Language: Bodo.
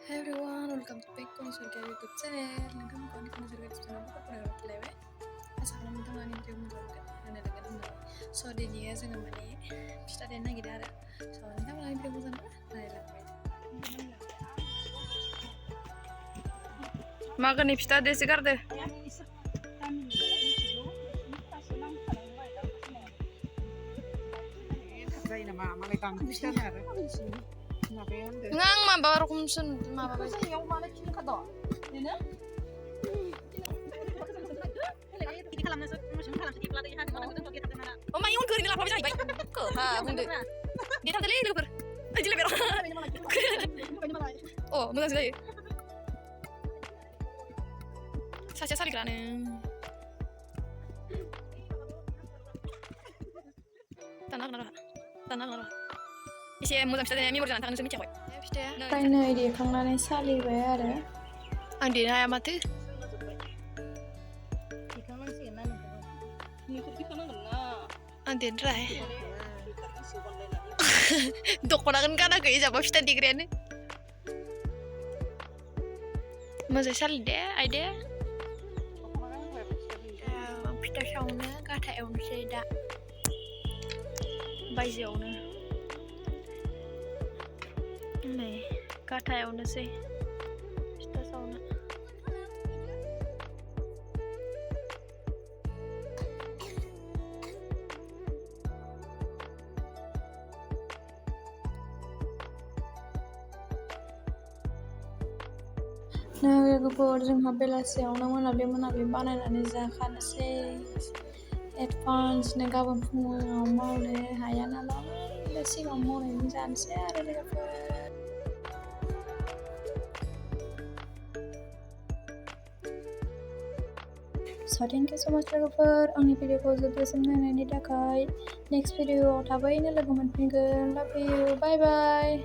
Hi everyone, welcome back to Surga YouTube channel. Nonton di Surga YouTube channel aku pernah lewe. Asal teman-teman yang belum nonton dan ada kan so dia जोङो माने फिथा देनो नागिरदों आरो so नोंथांमोना भिडिअ मोजां नायलांबाय मागोनि फिथा देसो गारदो जायो नामा मालाय दानो फिथानो आरो माबाया होनदो nggak आं माबा रखमसो माबा जायगायाव मालाय खिनखा दं बेनो oh mayon gorin lapar bisa baik ke ha hunde dia tak tadi leper aja leper oh moga sekali saja sari kerana tanah isi moga bisa tanya mimur jangan tangan semi cewek Finally देखांनानै सालिबाय आरो आं देनो हाया माथो आं देनो रोङा दख'नाखौनो गानाखै जाबा फिथा देग्रायानो मोजाङै सालिदे आइदे फिथा सावनो गाथा एवनोसै दा बायजोआवनो नै गाथा एवनोसै फिथा सावनो लोगोफोर जोंहा बेलासियावनो मोनाब्लि बानायनानै जाखानोसै एडभान्सनो गाबोन फुङाव मावनो हाया नालाय दा सिगां मावनायनि जानोसै आरो लोगोफोर So thank you so much लोगोफोर आंनि भिडिअखौ जोबजासिम नायनायनि थाखाय नेक्स्ट भिडिअआव थाबैनो लोगो मोनफिनगोन love you bye bye